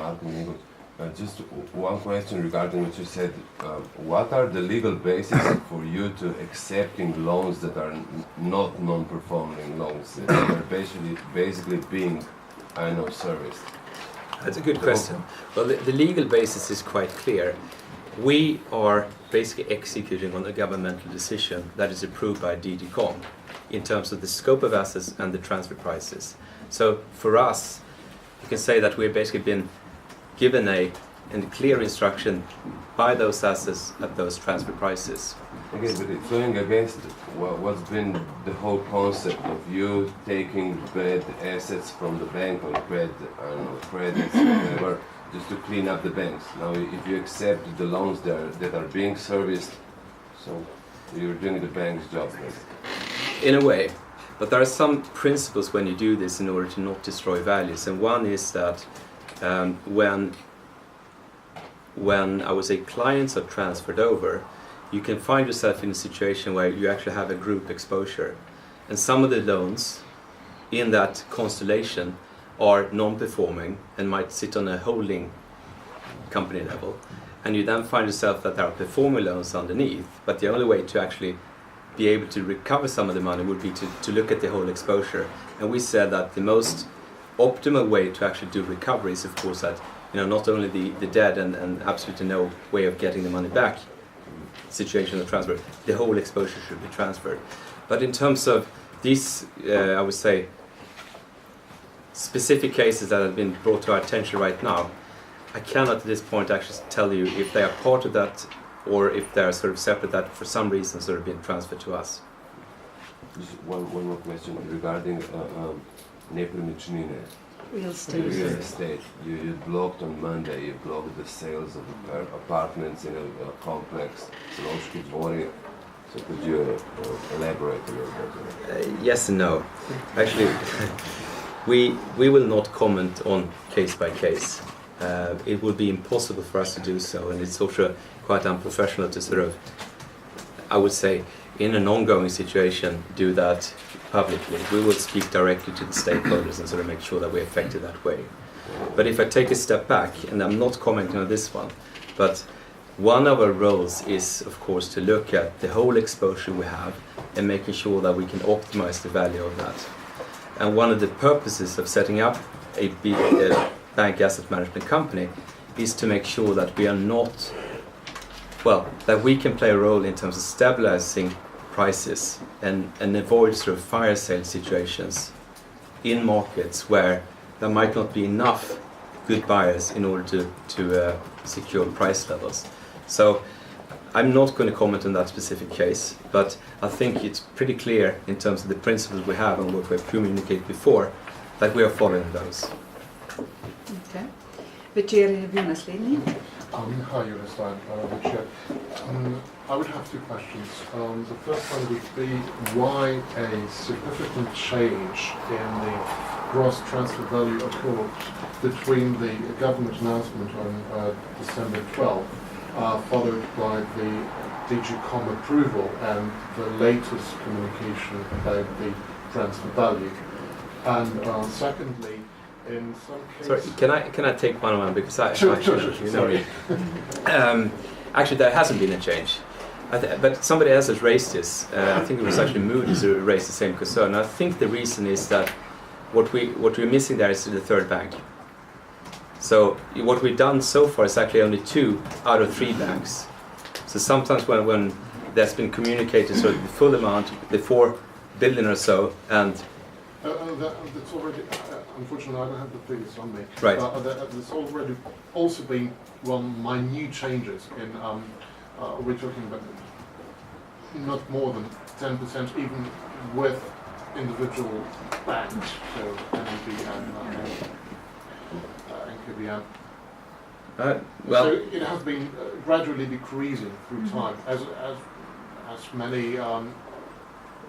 Malcolm. Just one question regarding what you said. What are the legal basis for you to accepting loans that are not non-performing loans, that are basically being serviced? That's a good question. Well, the legal basis is quite clear. We are basically executing on a governmental decision that is approved by DG in terms of the scope of assets and the transfer prices. So for us, you can say that we've basically been given a clear instruction buy those assets at those transfer prices. Okay, but it's going against what's been the whole concept of you taking bad assets from the bank or credits, whatever, just to clean up the banks. Now, if you accept the loans that are being serviced, so you're doing the bank's job. In a way, but there are some principles when you do this in order to not destroy values, and one is that when I would say clients are transferred over, you can find yourself in a situation where you actually have a group exposure, and some of the loans in that constellation are non-performing and might sit on a holding company level, and you then find yourself that there are performing loans underneath, but the only way to actually be able to recover some of the money would be to look at the whole exposure. And we said that the most optimal way to actually do recovery is, of course, that not only the dead and absolutely no way of getting the money back situation of transfer, the whole exposure should be transferred. But in terms of these, I would say, specific cases that have been brought to our attention right now, I cannot at this point actually tell you if they are part of that or if they are sort of separate, that for some reason sort of been transferred to us. Just one more question regarding nepremičnine. Real estate. Real estate. You blocked on Monday, you blocked the sales of apartments in a complex, Odgovori. So could you elaborate a little bit? Yes and no. Actually, we will not comment on case by case. It would be impossible for us to do so, and it's also quite unprofessional to sort of, I would say, in an ongoing situation, do that publicly. We will speak directly to the stakeholders and sort of make sure that we're affected that way. But if I take a step back, and I'm not commenting on this one, but one of our roles is, of course, to look at the whole exposure we have and making sure that we can optimize the value of that. And one of the purposes of setting up a bank asset management company is to make sure that we are not, that we can play a role in terms of stabilizing prices and avoid sort of fire sale situations in markets where there might not be enough good buyers in order to secure price levels. So I'm not going to comment on that specific case, but I think it's pretty clear in terms of the principles we have and what we've communicated before that we are following those. Okay. Večer je bil naslednji. Hi, Jonas. Richard. I would have two questions. The first one would be why a significant change in the gross transfer value accord between the government announcement on December 12th, followed by the DG approval and the latest communication about the transfer value. And secondly, in some cases... Sorry, can I take one because Sure. Actually, there hasn't been a change. But somebody else has raised this. I think it was actually Moody's who raised the same concern. I think the reason is that what we're missing there is the third bank. So what we've done so far is actually only 2 out of 3 banks. So sometimes when there's been communicated sort of the full amount, the 4 billion or so, and that's already, unfortunately I don't have the figures on me. Right. There's already also been minute changes in, we're talking about not more than 10% even with individual banks, so NEB and KBM. So it has been gradually decreasing through time as many...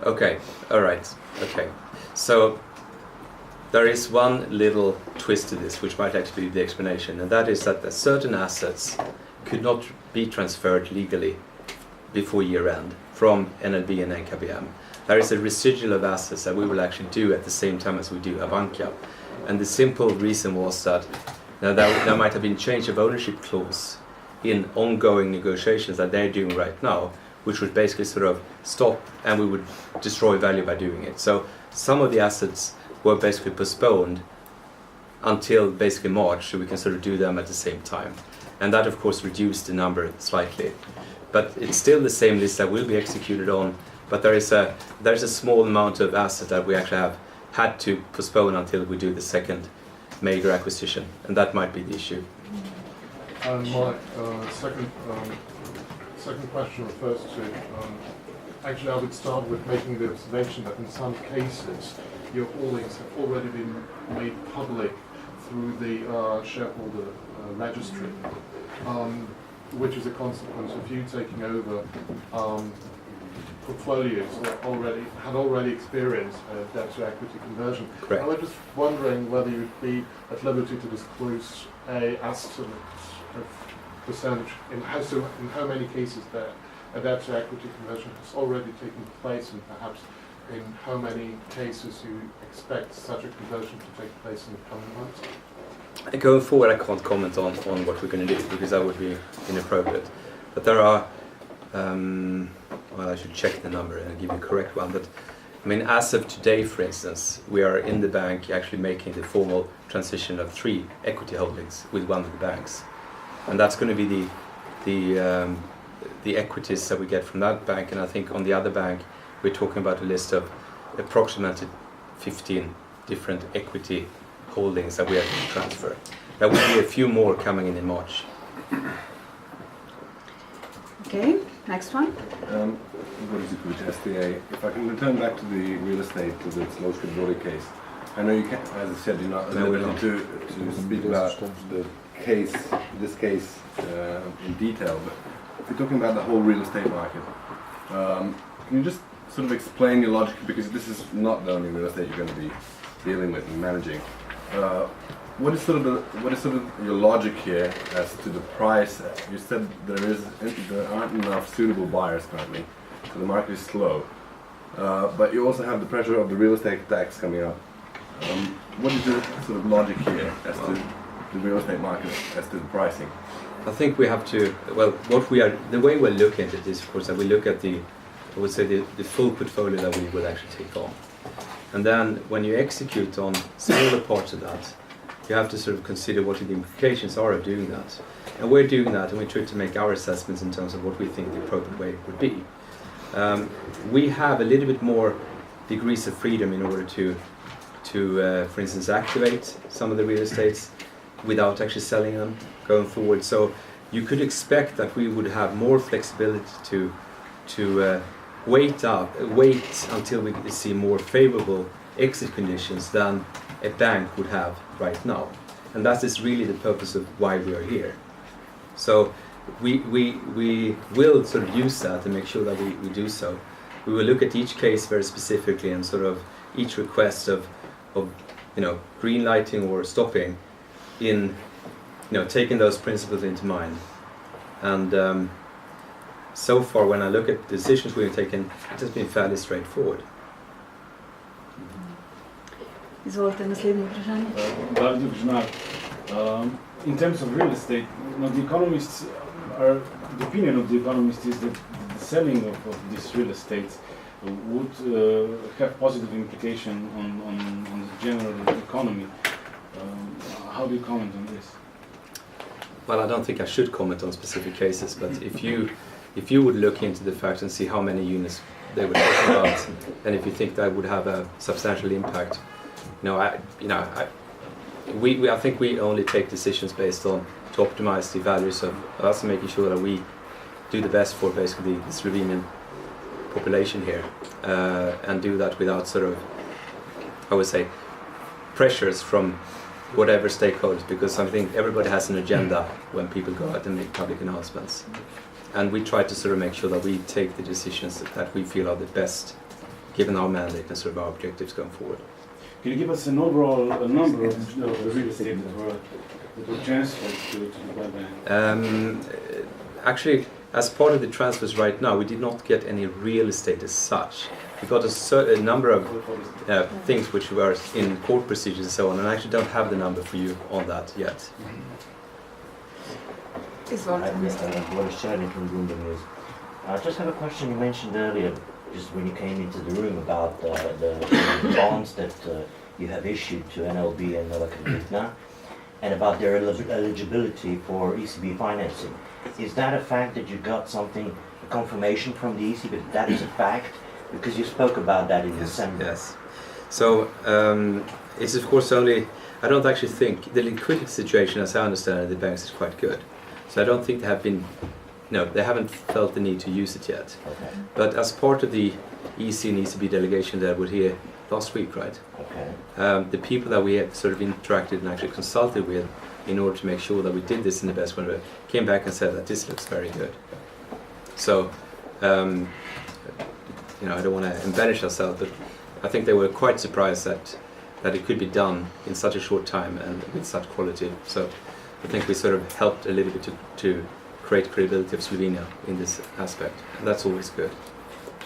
Okay, all right, okay. So there is one little twist to this, which might actually be the explanation, and that is that certain assets could not be transferred legally before year end from NLB and NKBM. There is a residual of assets that we will actually do at the same time as we do Abanca. And the simple reason was that Now there might have been change of ownership clause in ongoing negotiations that they're doing right now, which would basically sort of stop, and we would destroy value by doing it. So some of the assets were basically postponed until basically March, so we can sort of do them at the same time. And that of course reduced the number slightly. But it's still the same list that will be executed on, but there's a small amount of assets that we actually have had to postpone until we do the second major acquisition, and that might be the issue. And my second question refers to, actually I would start with making the observation that in some cases your holdings have already been made public through the shareholder registry, which is a consequence of you taking over portfolios that had already experienced debt to equity conversion. Correct. I was just wondering whether you'd be at liberty to disclose a estimate of percentage in how many cases that a debt to equity conversion has already taken place, and perhaps in how many cases you expect such a conversion to take place in the coming months? Going forward, I can't comment on what we're going to do because that would be inappropriate. But there are, well, I should check the number and give you a correct one. But I mean, as of today, for instance, we are in the bank actually making the formal transition of 3 equity holdings with one of the banks, and that's going to be the equities that we get from that bank. And I think on the other bank, we're talking about a list of approximately 15 different equity holdings that we have to transfer. There will be a few more coming in March. Okay, next one. SDA. If I can return back to the real estate, to the Odgovori case. I know you can't, as I said, you're not able to speak about this case in detail, but if you're talking about the whole real estate market, can you just sort of explain your logic, because this is not the only real estate you're going to be dealing with and managing. What is sort of your logic here as to the price? You said there aren't enough suitable buyers currently, so the market is slow. But you also have the pressure of the real estate tax coming up. What is your sort of logic here as to the real estate market, as to the pricing? I think we have to, well, the way we're looking at it is, of course, that we look at I would say the full portfolio that we will actually take on. And then when you execute on smaller parts of that, you have to sort of consider what the implications are of doing that. And we're doing that, and we try to make our assessments in terms of what we think the appropriate way would be. We have a little bit more degrees of freedom in order to for instance, activate some of the real estates without actually selling them going forward. So you could expect that we would have more flexibility to wait until we see more favorable exit conditions than a bank would have right now. And that is really the purpose of why we are here. So we will sort of use that and make sure that we do so. We will look at each case very specifically and sort of each request of green lighting or stopping in taking those principles into mind. And so far, when I look at the decisions we've taken, it has been fairly straightforward. Izvolite, naslednje vprašanje. In terms of real estate, the economists the opinion of the economists is that the selling of this real estate would have positive implication on the general economy. How do you comment on this? Well, I don't think I should comment on specific cases, but if you would look into the facts and see how many units they were talking about, and if you think that would have a substantial impact, I think we only take decisions based on to optimize the values of us, making sure that we do the best for basically the Slovenian population here, and do that without sort of, I would say, pressures from whatever stakeholders, because I think everybody has an agenda when people go out and make public announcements. And we try to sort of make sure that we take the decisions that we feel are the best, given our mandate and sort of our objectives going forward. Can you give us an overall number of the real estate that were transferred to the bank? Actually, as part of the transfers right now, we did not get any real estate as such. we got a number of things which were in court procedures and so on, and I actually don't have the number for you on that yet. Izvolite, ministar. Boris Charlie from Bloomberg News. I just have a question you mentioned earlier, just when you came into the room, about the bonds that you have issued to NLB and Nova Kreditna, and about their eligibility for ECB financing. Is that a fact that you got something, a confirmation from the ECB that that is a fact? Because you spoke about that in December. Yes. So it's of course only, I don't actually think, the liquidity situation as I understand it, the banks is quite good. So I don't think they have been, no, they haven't felt the need to use it yet. Okay. But as part of the EC and ECB delegation that were here last week, right? Okay. The people that we have sort of interacted and actually consulted with in order to make sure that we did this in the best way, came back and said that this looks very good. So, you know, I don't want to embellish ourselves, but I think they were quite surprised that it could be done in such a short time and with such quality. So I think we sort of helped a little bit to create credibility of Slovenia in this aspect, and that's always good.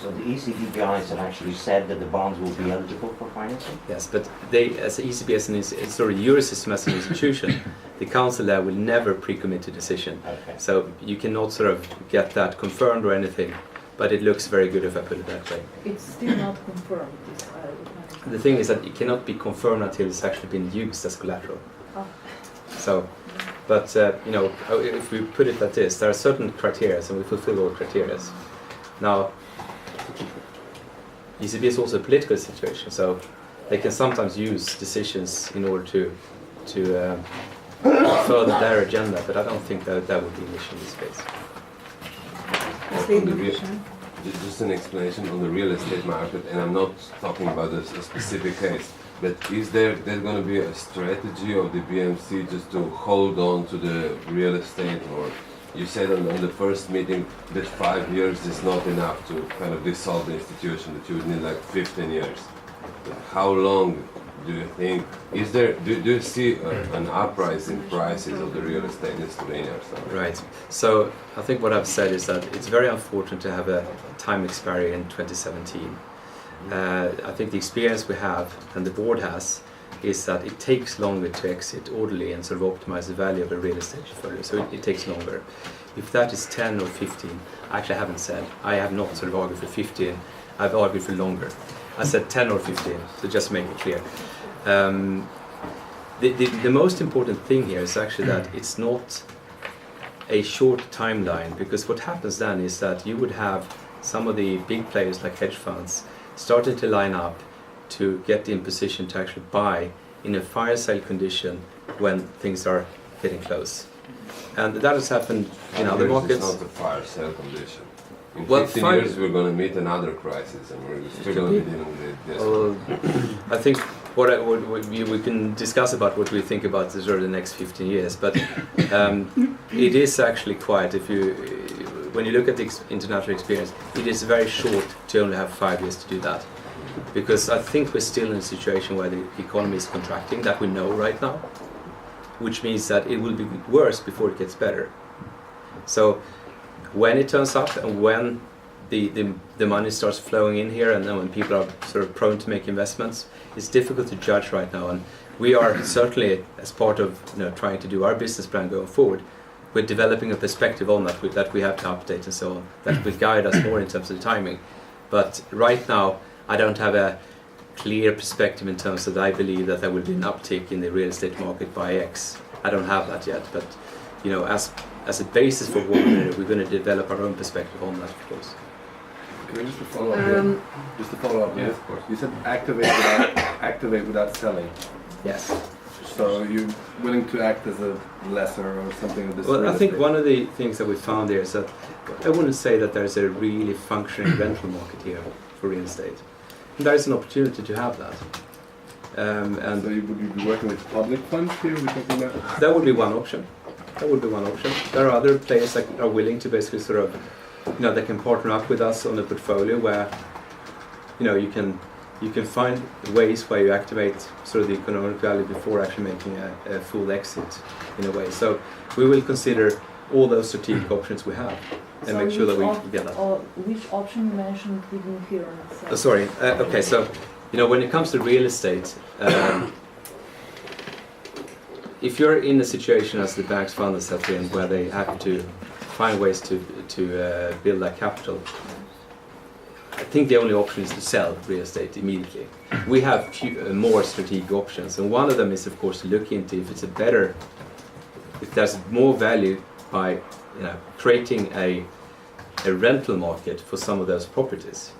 So the ECB guys have actually said that the bonds will be eligible for financing? Yes, but they, as the ECB, as an sort of Eurosystem as an institution, the council there will never pre-commit a decision. Okay. So you cannot sort of get that confirmed or anything, but it looks very good if I put it that way. It's still not confirmed. The thing is that it cannot be confirmed until it's actually been used as collateral. Oh. So, but you know, if we put it like this, there are certain criteria, and we fulfill all criteria. Now, ECB is also a political situation, so they can sometimes use decisions in order to further their agenda, but I don't think that would be an issue in this case. Naslednje vprašanje. Just an explanation on the real estate market, and I'm not talking about a specific case, but is there going to be a strategy of the BMC just to hold on to the real estate, or you said on the first meeting that 5 years is not enough to kind of dissolve the institution, that you would need like 15 years. But how long do you think, is there, do you see an uprising in prices of the real estate in Slovenia or something? Right. So I think what I've said is that it's very unfortunate to have a time expiry in 2017. I think the experience we have, and the board has, is that it takes longer to exit orderly and sort of optimize the value of a real estate portfolio. So it takes longer. If that is 10 or 15, actually I haven't said. I have not sort of argued for 15. I've argued for longer. I said 10 or 15, so just to make it clear. The most important thing here is actually that it's not a short timeline, because what happens then is that you would have some of the big players like hedge funds starting to line up to get in position to actually buy in a fire sale condition when things are getting close. And that has happened in other markets. It's not a fire sale condition. In Well, 15 years we're going to meet another crisis, and we're still going to be dealing with this. I think we can discuss about what we think about the sort of the next 15 years, but it is actually quite, when you look at the international experience, it is very short to only have 5 years to do that. Because I think we're still in a situation where the economy is contracting, that we know right now, which means that it will be worse before it gets better. So when it turns up and when the money starts flowing in here, and then when people are sort of prone to make investments, it's difficult to judge right now. And we are certainly, as part of trying to do our business plan going forward, we're developing a perspective on that we have to update and so on, that will guide us more in terms of the timing. But right now, I don't have a clear perspective in terms of that I believe that there will be an uptick in the real estate market by X. I don't have that yet, but as a basis for what we're going to develop our own perspective on that, of course. Can we just follow up here? Just to follow up, Yeah, yes. of course. You said activate without selling. Yes. So you're willing to act as a lessor or something of this Well, real I think estate? one of the things that we found here is that I wouldn't say that there's a really functioning rental market here for real estate. And there is an opportunity to have that. And So would you be working with public funds here? We're talking about? that would be one option. That would be one option. There are other players that are willing to basically sort of, they can partner up with us on a portfolio where, you can find ways where you activate sort of the economic value before actually making a full exit in a way. So we will consider all those strategic options we have and make sure that we get that. Which option you mentioned didn't hear? Sorry. Okay, so when it comes to real estate, if you're in a situation as the banks found themselves in, where they have to find ways to build that capital, I think the only option is to sell real estate immediately. We have more strategic options, and one of them is, of course, to look into if there's more value by creating a rental market for some of those properties.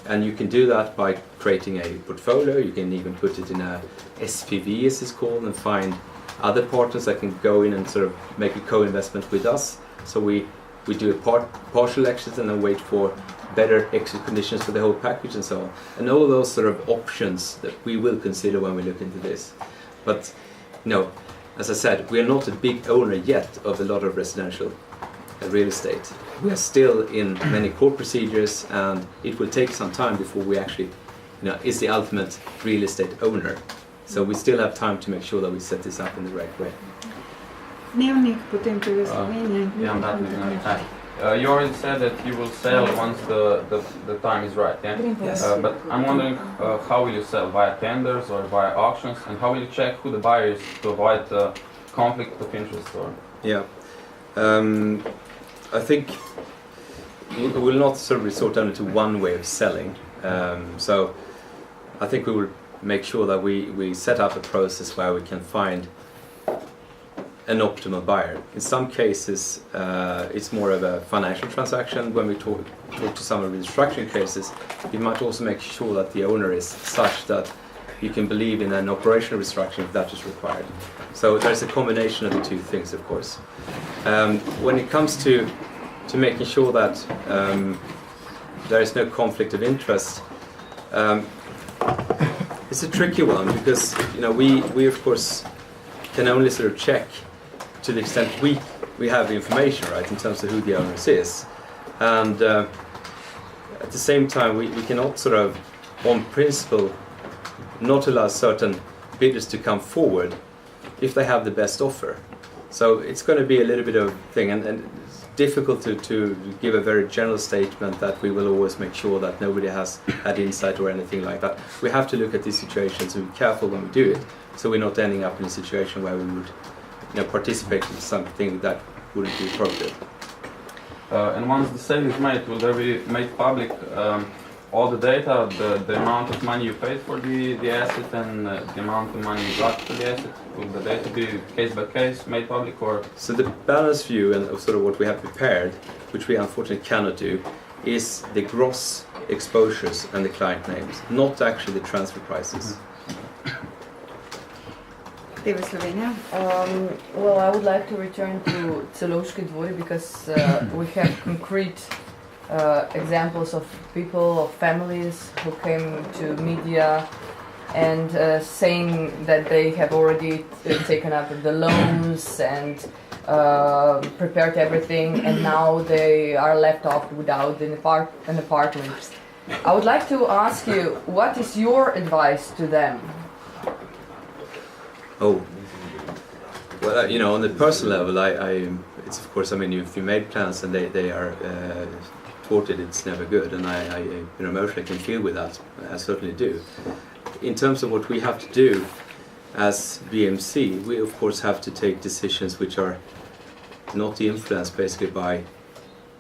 And you can do that by creating a portfolio. You can even put it in a SPV, as it's called, and find other partners that can go in and sort of make a co-investment with us. So we do a partial exit and then wait for better exit conditions for the whole package and so on. And all those sort of options that we will consider when we look into this. But as I said, we are not a big owner yet of a lot of residential real estate. We are still in many court procedures, and it will take some time before we actually is the ultimate real estate owner. So we still have time to make sure that we set this up in the right way. Dnevnik, potem pride Slovenija. You already said that you will sell once the time is right, yeah? Yes. But I'm wondering how will you sell, via tenders or via auctions, and how will you check who the buyer is to avoid conflict of interest? Yeah, I think we will not sort of resort only to one way of selling. So I think we will make sure that we set up a process where we can find an optimal buyer. In some cases, it's more of a financial transaction. When we talk to some of the restructuring cases, we might also make sure that the owner is such that you can believe in an operational restructuring if that is required. So there's a combination of the two things, of course. When it comes to making sure that there is no conflict of interest, it's a tricky one, because we of course can only sort of check to the extent we have the information, right, in terms of who the owners is, and at the same time we cannot sort of, on principle, not allow certain bidders to come forward if they have the best offer. So it's going to be a little bit of a thing, and it's difficult to give a very general statement that we will always make sure that nobody has had insight or anything like that. We have to look at these situations and be careful when we do it, so we're not ending up in a situation where we would participate in something that wouldn't be appropriate. And once the sale is made, will there be made public all the data, the amount of money you paid for the asset and the amount of money you got for the asset? Will the data be case by case made public, or? So the balance view and sort of what we have prepared, which we unfortunately cannot do, is the gross exposures and the client names, not actually the transfer prices. Pride Slovenija. Well, I would like to return to Odgovori, because we have concrete examples of people, of families who came to media and saying that they have already taken up the loans and prepared everything, and now they are left off without an apartment. I would like to ask you, what is your advice to them? Oh, well, on the personal level, it's of course, if you made plans and they are thwarted, it's never good, and I emotionally can feel with that. I certainly do. In terms of what we have to do as BMC, we of course have to take decisions which are not influenced basically by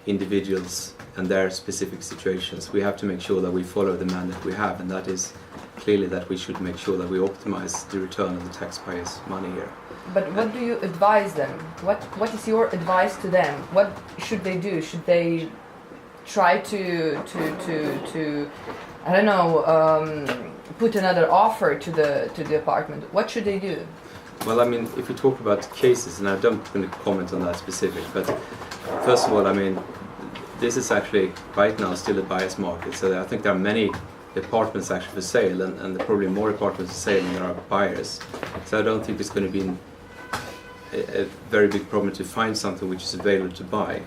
individuals and their specific situations. We have to make sure that we follow the mandate we have, and that is clearly that we should make sure that we optimize the return of the taxpayers' money here. But what do you advise them? What is your advice to them? What should they do? Should they try to I don't know, put another offer to the apartment? What should they do? Well, if we talk about cases, and I don't going to comment on that specific, but first of all, this is actually right now still a buyer's market, so I think there are many apartments actually for sale, and there are probably more apartments for sale than there are buyers. So I don't think it's going to be a very big problem to find something which is available to buy.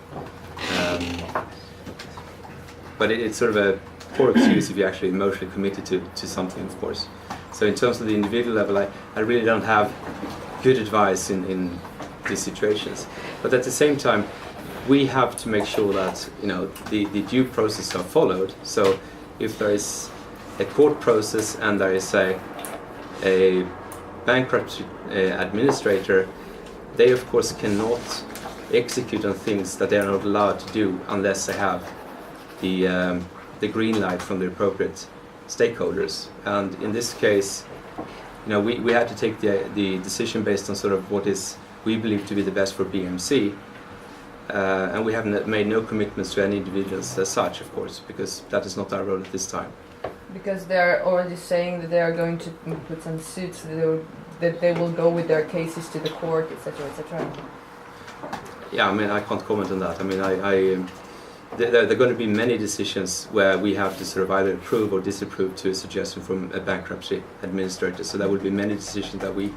But it's sort of a poor excuse if you're actually emotionally committed to something, of course. So in terms of the individual level, I really don't have good advice in these situations. But at the same time, we have to make sure that the due process are followed. So if there is a court process and there is a bankruptcy administrator, they of course cannot execute on things that they are not allowed to do unless they have the green light from the appropriate stakeholders. And in this case, we had to take the decision based on sort of what is we believe to be the best for BMC, and we have made no commitments to any individuals as such, of course, because that is not our role at this time. Because they are already saying that they are going to put some suits, that they will go with their cases to the court, etc., etc. Yeah, I mean, I can't comment on that. I mean, there are going to be many decisions where we have to sort of either approve or disapprove to a suggestion from a bankruptcy administrator. So there will be many decisions that we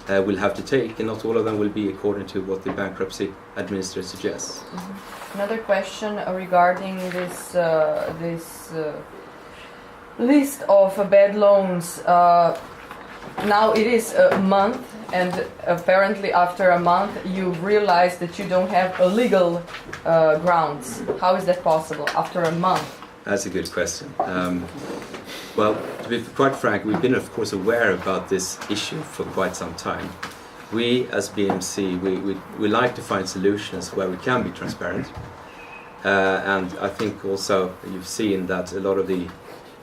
will have to take, and not all of them will be according to what the bankruptcy administrator suggests. Mm-hmm. Another question regarding this list of bad loans. Now it is a month, and apparently after a month you realize that you don't have a legal grounds. How is that possible after a month? That's a good question. Well, to be quite frank, we've been of course aware about this issue for quite some time. We as BMC, we like to find solutions where we can be transparent. And I think also you've seen that a lot of the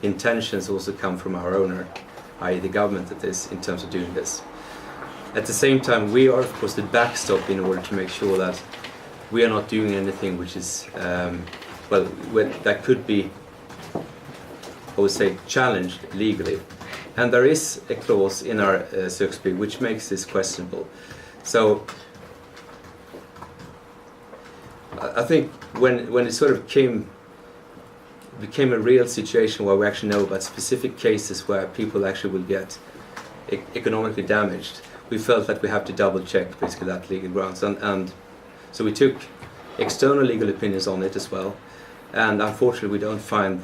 intentions also come from our owner, i.e. the government, that is, in terms of doing this. At the same time, we are of course the backstop in order to make sure that we are not doing anything which is, that could be, I would say, challenged legally. And there is a clause in our SUXB which makes this questionable. So I think when it sort of became a real situation where we actually know about specific cases where people actually will get economically damaged, we felt that we have to double check basically that legal grounds, and so we took external legal opinions on it as well, and unfortunately we don't find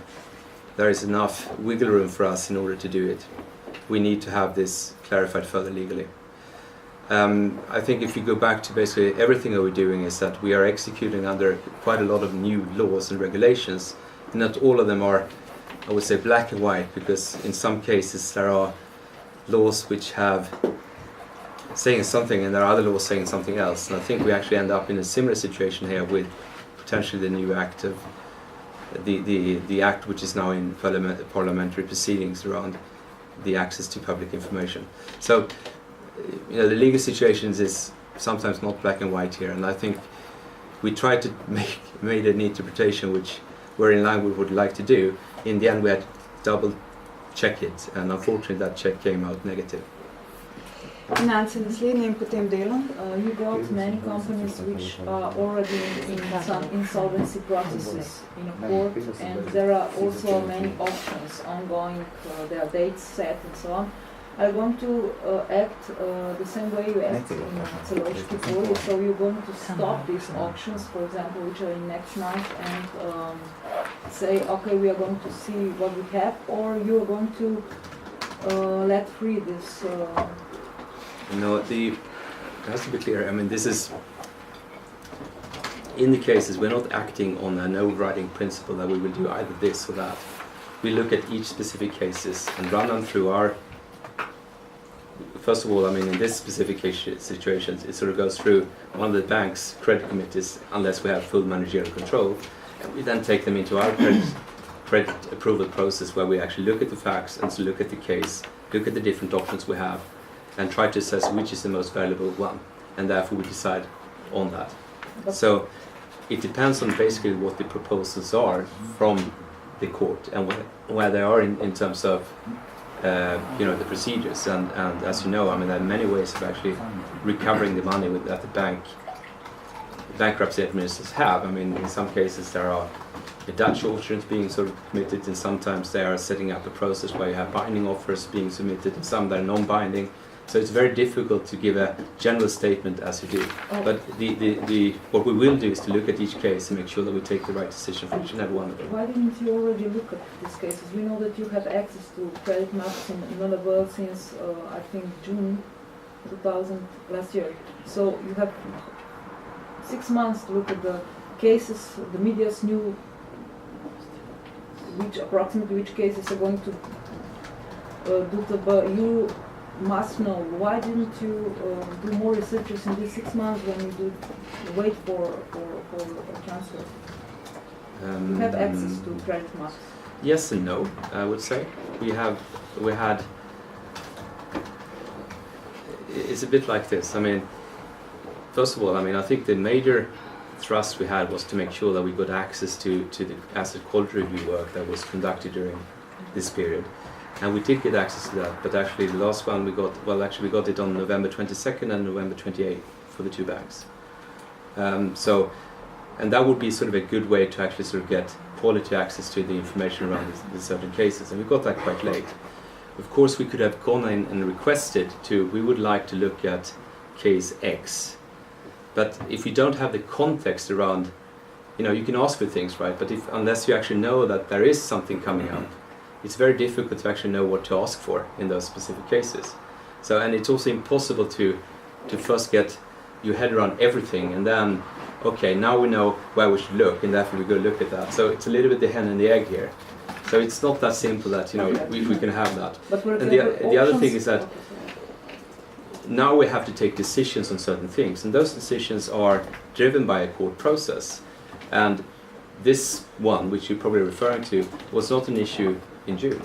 there is enough wiggle room for us in order to do it. We need to have this clarified further legally. I think if you go back to basically everything that we're doing is that we are executing under quite a lot of new laws and regulations. Not all of them are, I would say, black and white, because in some cases there are laws which have saying something and there are other laws saying something else. And I think we actually end up in a similar situation here with potentially the new act of the act which is now in parliamentary proceedings around the access to public information. So, the legal situations is sometimes not black and white here, and I think we tried to make an interpretation which were in line with what we'd like to do. In the end, we had to double check it, and unfortunately that check came out negative. Finance naslednje in potem delo. You got many companies which are already in some insolvency processes in a court, and there are also many auctions ongoing, there are dates set and so on. Are you going to act the same way you act in Celoški Dvori? So you're going to stop these auctions, for example, which are in next month, and say, okay, we are going to see what we have, or you are going to let free this? No, it has to be clear. I mean, this is, in the cases, we're not acting on an overriding principle that we will do either this or that. We look at each specific cases and run them through our. First of all, I mean, in this specific situation, it sort of goes through one of the bank's credit committees, unless we have full managerial control. And we then take them into our credit approval process, where we actually look at the facts and look at the case, look at the different options we have, and try to assess which is the most valuable one. And therefore we decide on that. So it depends on basically what the proposals are from the court and where they are in terms of the procedures, and as you know, I mean, there are many ways of actually recovering the money that the bankruptcy administrators have. I mean, in some cases there are the Dutch auctions being sort of committed, and sometimes they are setting up a process where you have binding offers being submitted, and some that are non-binding. So it's very difficult to give a general statement as you do. But what we will do is to look at each case and make sure that we take the right decision for each and every one of them. Why didn't you already look at these cases? We know that you have access to credit markets in the world since, I think, June last year. So you have 6 months to look at the cases. The media's knew approximately which cases are going to DUTB. You must know, why didn't you do more researches in these 6 months when you wait for a transfer? You have access to credit marks. Yes and no, I would say. We had. It's a bit like this. I mean, first of all, I think the major thrust we had was to make sure that we got access to the asset quality review work that was conducted during this period. And we did get access to that, but actually the last one we got it on November 22nd and November 28th for the 2 banks. And that would be sort of a good way to actually sort of get quality access to the information around the certain cases, and we got that quite late. Of course, we could have gone in and requested we would like to look at case X, but if you don't have the context around, you can ask for things, right? But unless you actually know that there is something coming up, it's very difficult to actually know what to ask for in those specific cases. So, and it's also impossible to first get your head around everything, and then, okay, now we know where we should look, and therefore we go look at that. So it's a little bit the hen and the egg here. So it's not that simple that we can have that. And the other thing is that now we have to take decisions on certain things, and those decisions are driven by a court process. And this one, which you're probably referring to, was not an issue in June.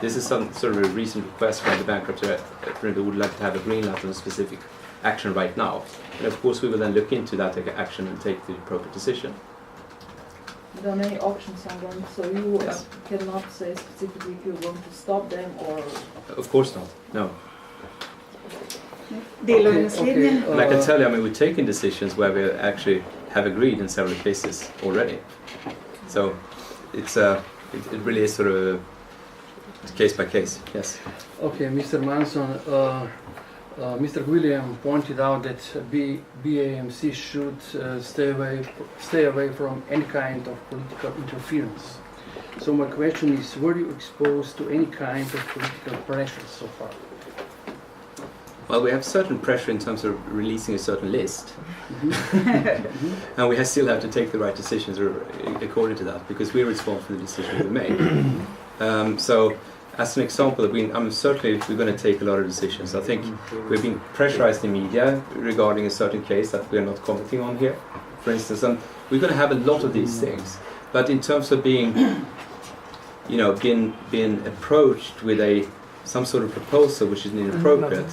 This is some sort of a recent request from the bankruptcy attorney who would like to have a green light on a specific action right now. And of course we will then look into that action and take the appropriate decision. There are many options ongoing, so you cannot say specifically if you're going to stop them or... Of course not, no. And I can tell you, we've taken decisions where we actually have agreed in several cases already. So it really is sort of case by case, yes. Okay, Mr. Månsson, Mr. William pointed out that BAMC should stay away from any kind of political interference. So my question is, were you exposed to any kind of political pressure so far? Well, we have certain pressure in terms of releasing a certain list. And we still have to take the right decisions according to that, because we're responsible for the decisions we make. So, as an example, certainly we're going to take a lot of decisions. I think we've been pressurized in media regarding a certain case that we're not commenting on here, for instance. And we're going to have a lot of these things. But in terms of being approached with some sort of proposal which is inappropriate,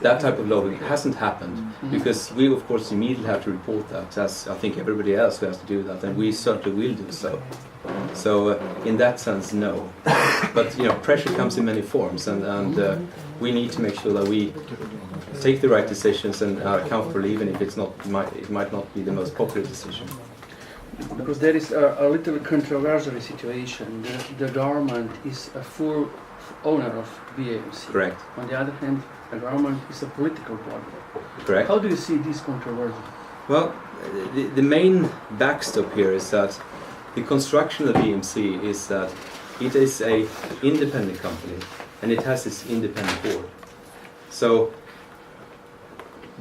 that type of lobbying hasn't happened, because we of course immediately have to report that, as I think everybody else who has to do that, and we certainly will do so. So in that sense, no. But pressure comes in many forms, and we need to make sure that we take the right decisions and are accountable, even if it might not be the most popular decision. Because there is a little controversial situation. The government is a full owner of BAMC. Correct. On the other hand, the government is a political body. Correct. How do you see this controversy? Well, the main backstop here is that the construction of BAMC is that it is an independent company and it has its independent board. So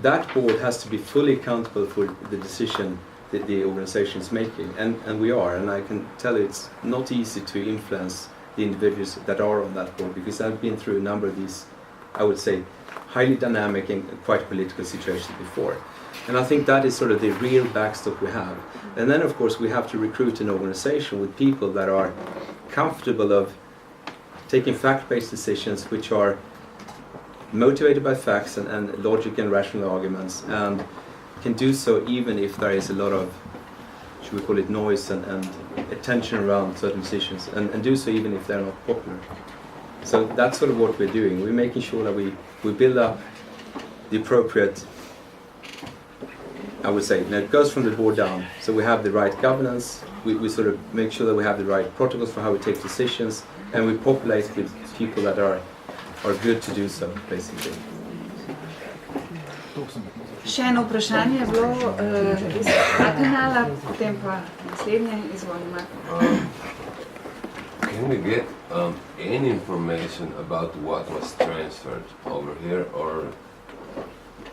that board has to be fully accountable for the decision that the organization is making, and we are. And I can tell you it's not easy to influence the individuals that are on that board, because I've been through a number of these, I would say, highly dynamic and quite political situations before. And I think that is sort of the real backstop we have. And then of course we have to recruit an organization with people that are comfortable of taking fact-based decisions which are motivated by facts and logic and rational arguments, and can do so even if there is a lot of, should we call it, noise and attention around certain decisions, and do so even if they're not popular. So that's sort of what we're doing. We're making sure that we build up the appropriate, I would say, it goes from the board down. So we have the right governance, we sort of make sure that we have the right protocols for how we take decisions, and we populate with people that are good to do so, basically. Še eno vprašanje je bilo iz kanala, potem pa naslednje, izvolite. Can we get any information about what was transferred over here, or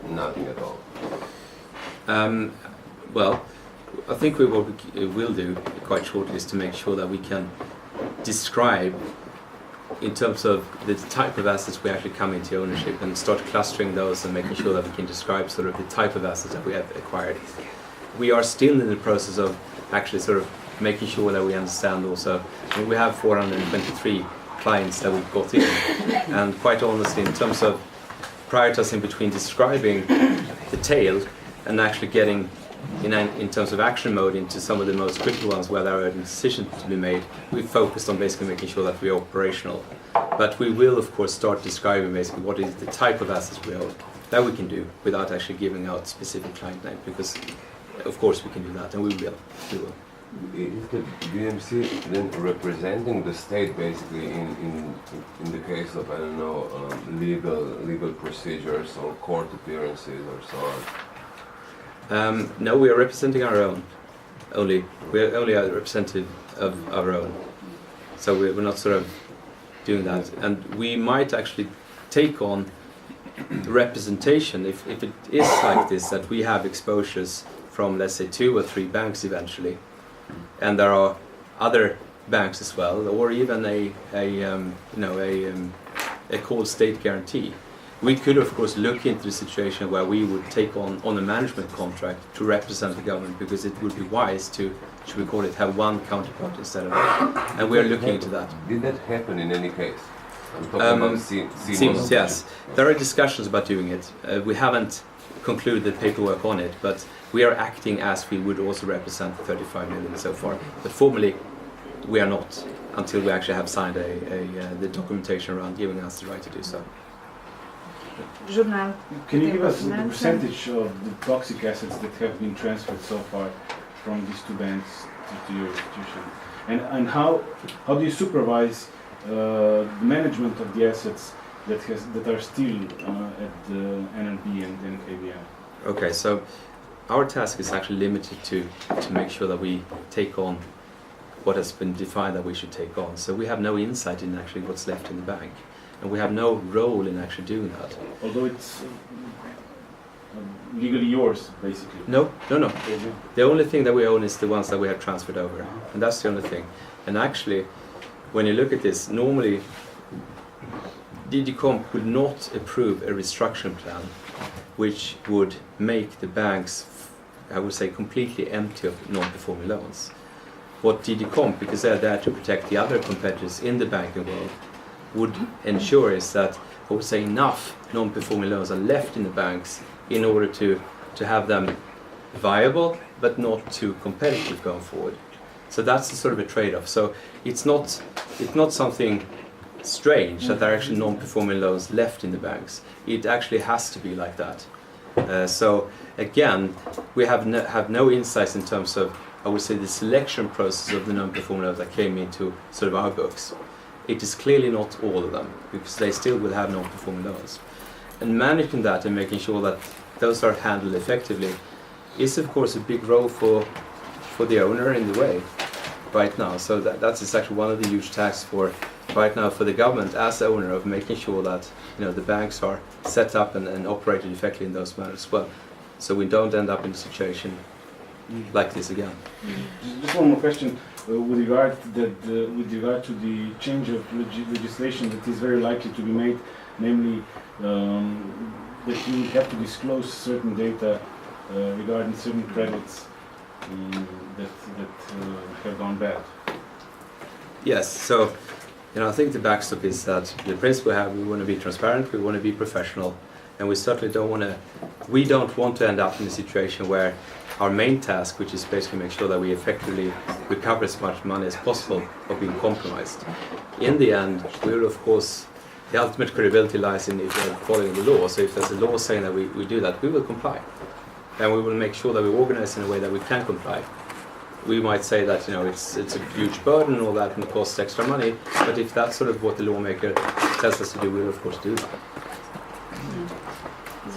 nothing at all? Well, I think what we will do quite shortly is to make sure that we can describe, in terms of the type of assets we actually come into ownership, and start clustering those and making sure that we can describe sort of the type of assets that we have acquired. We are still in the process of actually sort of making sure that we understand also. I mean, we have 423 clients that we've got in, and quite honestly, in terms of prioritizing between describing the tail and actually getting in terms of action mode into some of the most critical ones where there are decisions to be made, we focused on basically making sure that we are operational. But we will of course start describing basically what is the type of assets we own. That we can do without actually giving out specific client name, because of course we can do that, and we will. Is the BMC then representing the state basically in the case of, I don't know, legal procedures or court appearances or so on? No, we are representing our own. We are only a representative of our own. So we're not sort of doing that. And we might actually take on representation if it is like this, that we have exposures from, let's say, 2 or 3 banks eventually, and there are other banks as well, or even a called state guarantee. We could of course look into the situation where we would take on a management contract to represent the government, because it would be wise to, should we call it, have one counterpart instead of that. And we are looking into that. Did that happen in any case? I'm talking about Seems, yes. There are discussions about doing it. We haven't concluded the paperwork on it, but we are acting as we would also represent the 35 million so far. But formally, we are not, until we actually have signed the documentation around giving us the right to do so. Žurnal. Can you give us the percentage of the toxic assets that have been transferred so far from these 2 banks to your institution? And how do you supervise the management of the assets that are still at the NLB and NKBM? Okay, so our task is actually limited to make sure that we take on what has been defined that we should take on. So we have no insight in actually what's left in the bank, and we have no role in actually doing that. Although it's legally yours, basically. No. The only thing that we own is the ones that we have transferred over, and that's the only thing. And actually, when you look at this, normally DG Comp would not approve a restructuring plan which would make the banks, I would say, completely empty of non-performing loans. What DG Comp, because they're there to protect the other competitors in the banking world, would ensure is that, I would say, enough non-performing loans are left in the banks in order to have them viable but not too competitive going forward. So that's a sort of a trade-off. So it's not something strange that there are actually non-performing loans left in the banks. It actually has to be like that. So again, we have no insights in terms of, I would say, the selection process of the non-performing loans that came into sort of our books. It is clearly not all of them, because they still will have non-performing loans. And managing that and making sure that those are handled effectively is of course a big role for the owner in the way right now. So that's actually one of the huge tasks for right now for the government as the owner, of making sure that the banks are set up and operated effectively in those matters as well, so we don't end up in a situation like this again. Just one more question with regard to the change of legislation that is very likely to be made, namely that you have to disclose certain data regarding certain credits that have gone bad. Yes, so I think the backstop is that the principle we want to be transparent, we want to be professional, and we certainly don't want to end up in a situation where our main task, which is basically make sure that we effectively recover as much money as possible, are being compromised. In the end, we will, of course, the ultimate credibility lies in if we're following the law. So if there's a law saying that we do that, we will comply. And we will make sure that we organize in a way that we can comply. We might say that it's a huge burden and all that and costs extra money, but if that's sort of what the lawmaker tells us to do, we will of course do that.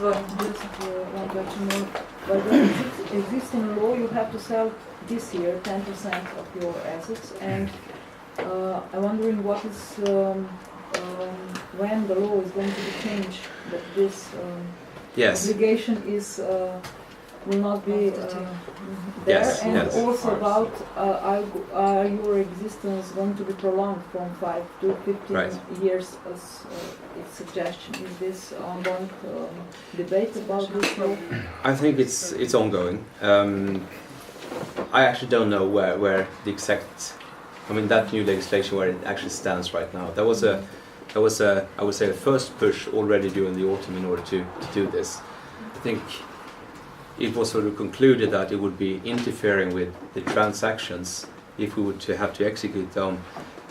One question more. By the existing law, you have to sell this year 10% of your assets, and I'm wondering what is when the law is going to be changed that this Yes. obligation is will not be there, Yes, and yes. also about are your existence going to be prolonged from 5 to 15 Right. years as its suggestion? Is this ongoing debate about this law? I think it's ongoing. I actually don't know where the exact, that new legislation where it actually stands right now. That was a I would say a first push already during the autumn in order to do this. I think it was sort of concluded that it would be interfering with the transactions if we would to have to execute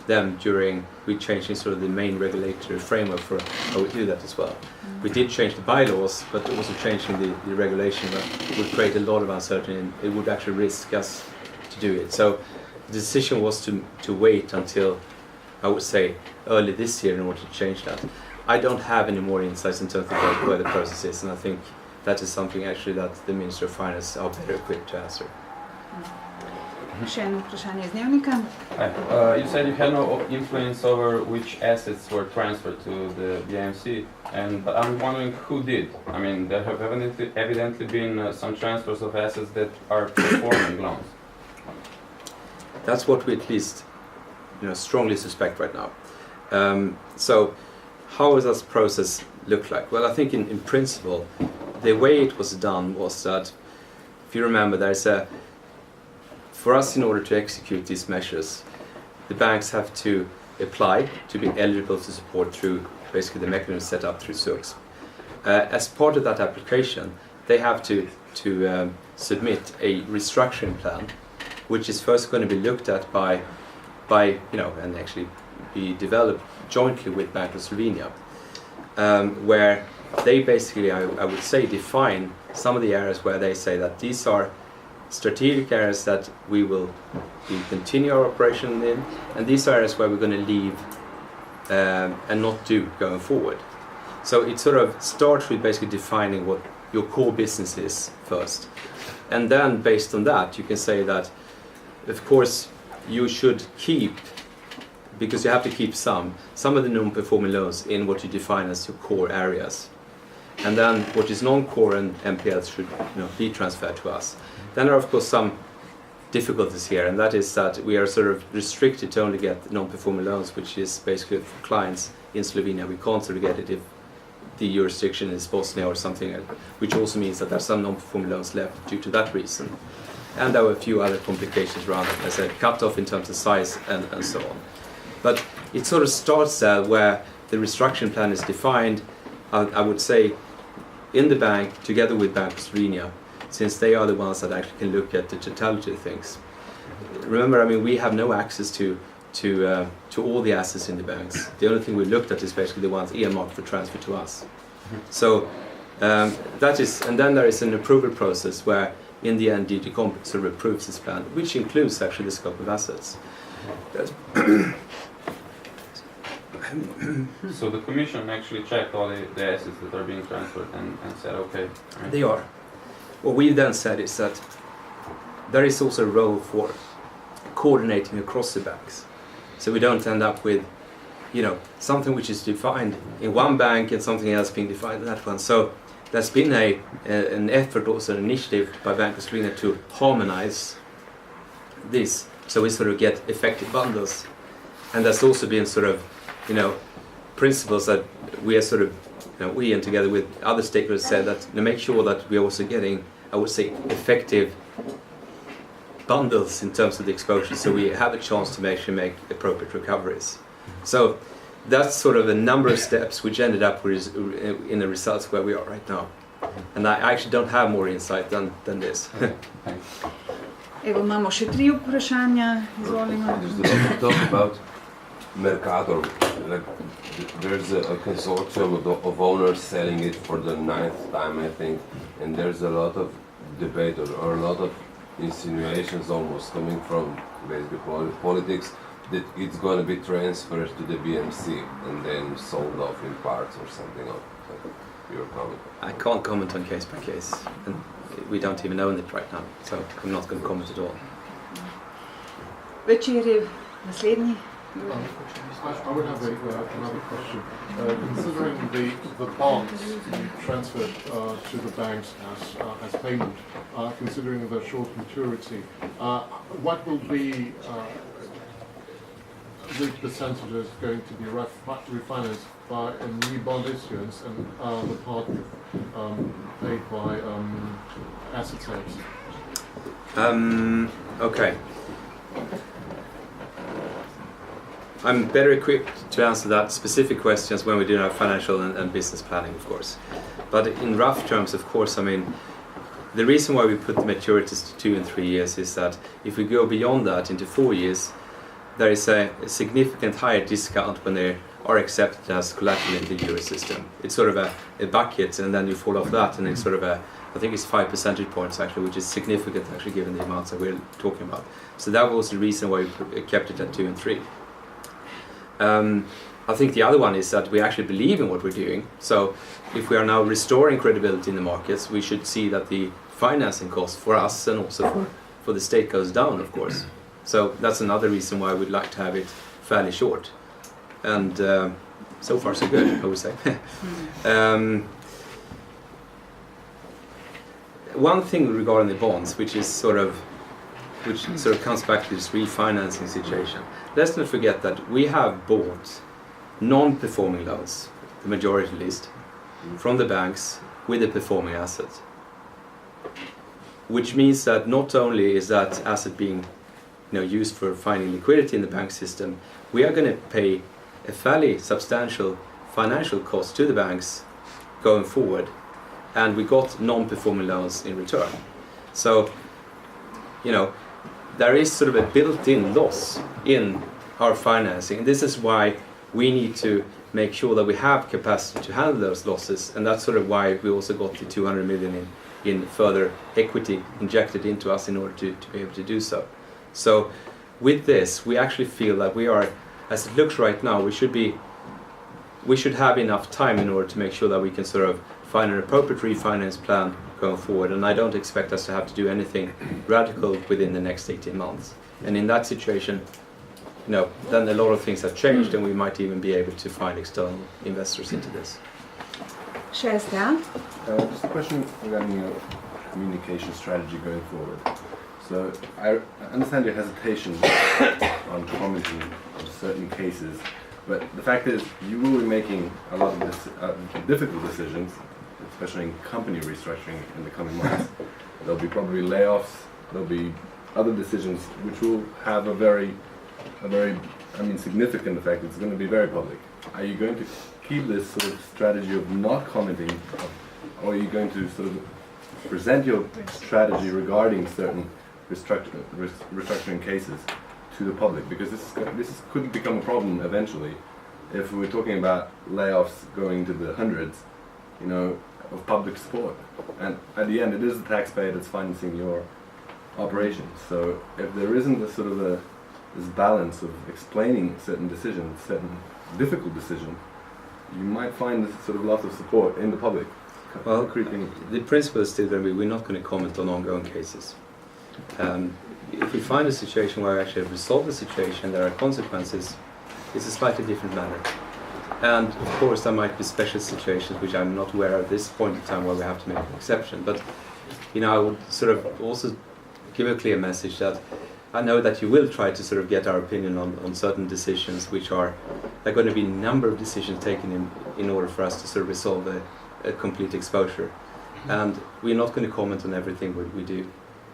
them during we changing sort of the main regulatory framework for how we do that as well. We did change the bylaws, but also changing the regulation that would create a lot of uncertainty and it would actually risk us to do it. So the decision was to wait until, I would say, early this year in order to change that. I don't have any more insights in terms of where the process is, and I think that is something actually that the Minister of Finance are better equipped to answer. Še eno vprašanje iz dnevnika. You said you had no influence over which assets were transferred to the BMC, but I'm wondering who did. There have evidently been some transfers of assets that are performing loans. That's what we at least strongly suspect right now. So how does this process look like? Well, I think in principle, the way it was done was that, if you remember, for us in order to execute these measures, the banks have to apply to be eligible to support through basically the mechanism set up through SUX. As part of that application, they have to submit a restructuring plan, which is first going to be looked at by and actually be developed jointly with Bank of Slovenia, where they basically, I would say, define some of the areas where they say that these are strategic areas that we continue our operation in, and these are areas where we're going to leave and not do going forward. So it sort of starts with basically defining what your core business is first, and then based on that you can say that, of course, you should keep, because you have to keep some of the non-performing loans in what you define as your core areas, and then what is non-core and NPLs should be transferred to us. Then there are of course some difficulties here, and that is that we are sort of restricted to only get non-performing loans, which is basically for clients in Slovenia. We can't sort of get it if the jurisdiction is Bosnia or something, which also means that there are some non-performing loans left due to that reason. And there were a few other complications around it, as a cut-off in terms of size and so on. But it sort of starts there where the restructuring plan is defined, I would say, in the bank, together with Bank of Slovenia, since they are the ones that actually can look at the totality of things. Remember, we have no access to all the assets in the banks. The only thing we looked at is basically the ones earmarked for transfer to us. So that is, and then there is an approval process where in the end DG Comp sort of approves this plan, which includes actually the scope of assets. So the Commission actually checked all the assets that are being transferred and said okay. Right? They are. What we then said is that there is also a role for coordinating across the banks, so we don't end up with something which is defined in one bank and something else being defined in that one. So there's been an effort, also an initiative by Bank of Slovenia to harmonize this, so we sort of get effective bundles. And there's also been sort of principles that we are sort of we and together with other stakeholders said that to make sure that we are also getting, I would say, effective bundles in terms of the exposure, so we have a chance to actually make appropriate recoveries. So that's sort of a number of steps which ended up in the results where we are right now. And I actually don't have more insight than this. Evo, imamo še 3 vprašanja. Izvolimo. There's a lot to talk about Mercator. There's a consortium of owners selling it for the 9th time, I think, and there's a lot of debate or a lot of insinuations almost coming from basically politics that it's going to be transferred to the BMC and then sold off in parts or something of your comment. I can't comment on case by case, and we don't even own it right now, so I'm not going to comment at all. Večer je naslednji. I would have another question. Considering the bonds you transferred to the banks as payment, considering the short maturity, what will be the percentages going to be refinanced by a new bond issuance and the part paid by asset sales? Okay. I'm better equipped to answer that specific questions when we do our financial and business planning, of course. But in rough terms, of course, I mean, the reason why we put the maturities to 2 and 3 years is that if we go beyond that into 4 years, there is a significant higher discount when they are accepted as collateral in the euro system. It's sort of a bucket, and then you fall off that, and it's sort of I think it's 5 percentage points actually, which is significant actually given the amounts that we're talking about. So that was the reason why we kept it at 2 and 3. I think the other one is that we actually believe in what we're doing. So if we are now restoring credibility in the markets, we should see that the financing cost for us and also for the state goes down, of course. So that's another reason why we'd like to have it fairly short. And so far so good, I would say. One thing regarding the bonds, which sort of comes back to this refinancing situation. Let's not forget that we have bought non-performing loans, the majority at least, from the banks with a performing asset. Which means that not only is that asset being used for finding liquidity in the bank system, we are going to pay a fairly substantial financial cost to the banks going forward, and we got non-performing loans in return. So, there is sort of a built-in loss in our financing, and this is why we need to make sure that we have capacity to handle those losses, and that's sort of why we also got the 200 million in further equity injected into us in order to be able to do so. So with this, we actually feel that we are, as it looks right now, we should have enough time in order to make sure that we can sort of find an appropriate refinance plan going forward, and I don't expect us to have to do anything radical within the next 18 months. And in that situation, then a lot of things have changed, and we might even be able to find external investors into this. Just a question regarding your communication strategy going forward. So I understand your hesitation on commenting on certain cases, but the fact is you will be making a lot of difficult decisions, especially in company restructuring in the coming months. There'll be probably layoffs, there'll be other decisions which will have a very significant effect. It's going to be very public. Are you going to keep this sort of strategy of not commenting, or are you going to sort of present your strategy regarding certain restructuring cases to the public? Because this could become a problem eventually if we're talking about layoffs going to the hundreds, of public support. And at the end, it is the taxpayer that's financing your operations. So if there isn't this balance of explaining certain decisions, certain difficult decisions, you might find this sort of loss of support in the public. Well, the principle is still going to be we're not going to comment on ongoing cases. If we find a situation where we actually have resolved the situation, there are consequences, it's a slightly different matter. And of course there might be special situations which I'm not aware of at this point in time where we have to make an exception. But I would sort of also give a clear message that I know that you will try to sort of get our opinion on certain decisions, which there are going to be a number of decisions taken in order for us to sort of resolve a complete exposure. And we're not going to comment on everything we do.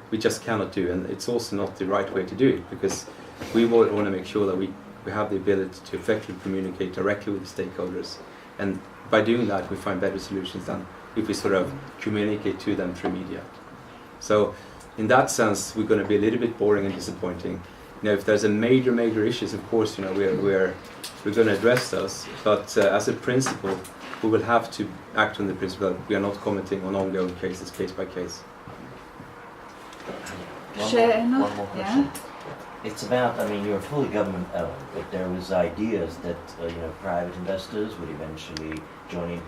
We just cannot do, and it's also not the right way to do it, because we want to make sure that we have the ability to effectively communicate directly with the stakeholders. And by doing that, we find better solutions than if we sort of communicate to them through media. So in that sense, we're going to be a little bit boring and disappointing. If there's a major issues, of course, we're going to address those. But as a principle, we will have to act on the principle that we are not commenting on ongoing cases, case by case. One more question. Yeah. It's about, you're fully government owned, but there was ideas that private investors would eventually join in.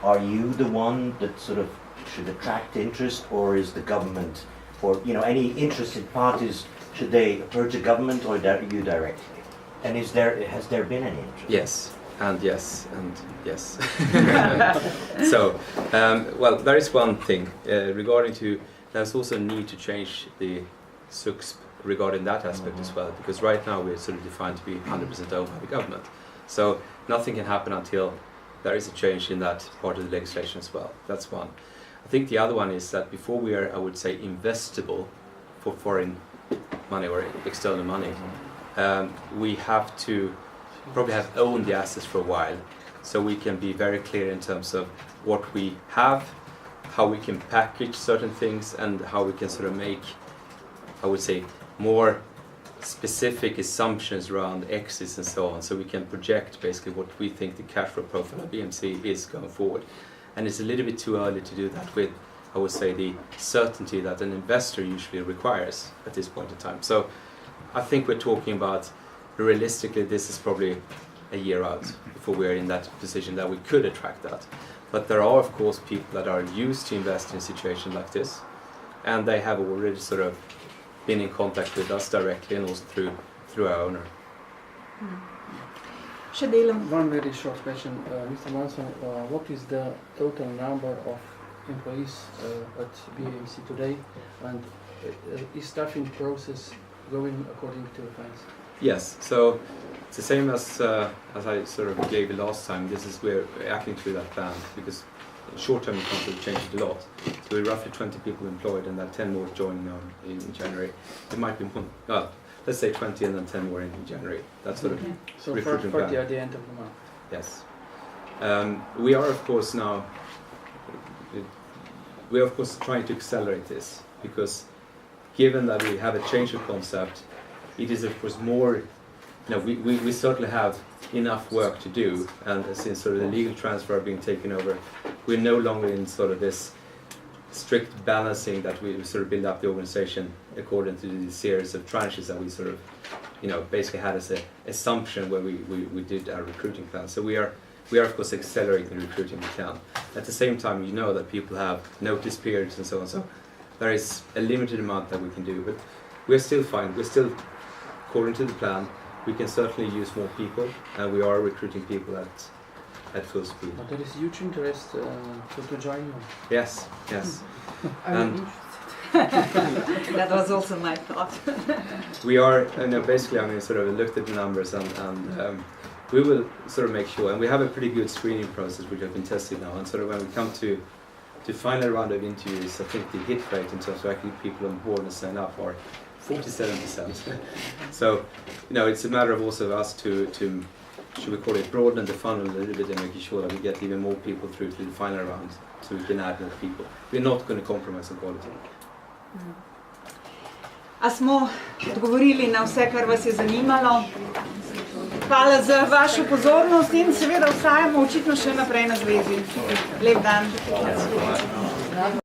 Are you the one that sort of should attract interest, or is the government, or any interested parties, should they approach the government or you directly? And has there been any interest? Yes, and yes, and yes. So, well, there is one thing regarding to, there's also a need to change the SUXP regarding that aspect as well, because right now we're sort of defined to be 100% owned by the government. So nothing can happen until there is a change in that part of the legislation as well. That's one. I think the other one is that before we are, I would say, investable for foreign money or external money, we have to probably have owned the assets for a while, so we can be very clear in terms of what we have, how we can package certain things, and how we can sort of make, I would say, more specific assumptions around exits and so on, so we can project basically what we think the cash flow profile of BMC is going forward. And it's a little bit too early to do that with, I would say, the certainty that an investor usually requires at this point in time. So I think we're talking about, realistically, this is probably a year out before we're in that position that we could attract that. But there are, of course, people that are used to invest in a situation like this, and they have already sort of been in contact with us directly and also through our owner. Še delam. One very short question, Mr. Månsson, what is the total number of employees at BAMC today, and is staffing process going according to plans? Yes, so it's the same as I sort of gave you last time. This is we're acting through that plan, because short term you can't really change it a lot. So we're roughly 20 people employed, and that 10 more joining now in January. It might be one, let's say 20 and then 10 more in January. That's sort of So recruiting 40 plan. at the end of the month. Yes. We are of course now, we are of course trying to accelerate this, because given that we have a change of concept, it is of course more, we certainly have enough work to do, and since sort of the legal transfer being taken over, we're no longer in sort of this strict balancing that we sort of build up the organization according to the series of tranches that we sort of, basically had as an assumption when we did our recruiting plan. So we are of course accelerating the recruiting we can. At the same time, that people have notice periods and so on, so there is a limited amount that we can do, but we're still fine. We're still according to the plan. We can certainly use more people, and we are recruiting people at full speed. But there is huge interest to join you. Yes. And That was also my thought. we are, basically, sort of looked at the numbers, and we will sort of make sure, and we have a pretty good screening process which has been tested now, and sort of when we come to final round of interviews, I think the hit rate in terms of actually people on board and sign up are 47%. So, it's a matter of also of us to should we call it, broaden the funnel a little bit and making sure that we get even more people through to the final round, so we can add more people. We're not going to compromise on quality. A smo odgovorili na vse, kar vas je zanimalo? Hvala za vašo pozornost in seveda ostajamo očitno še naprej na zvezi. Lep dan.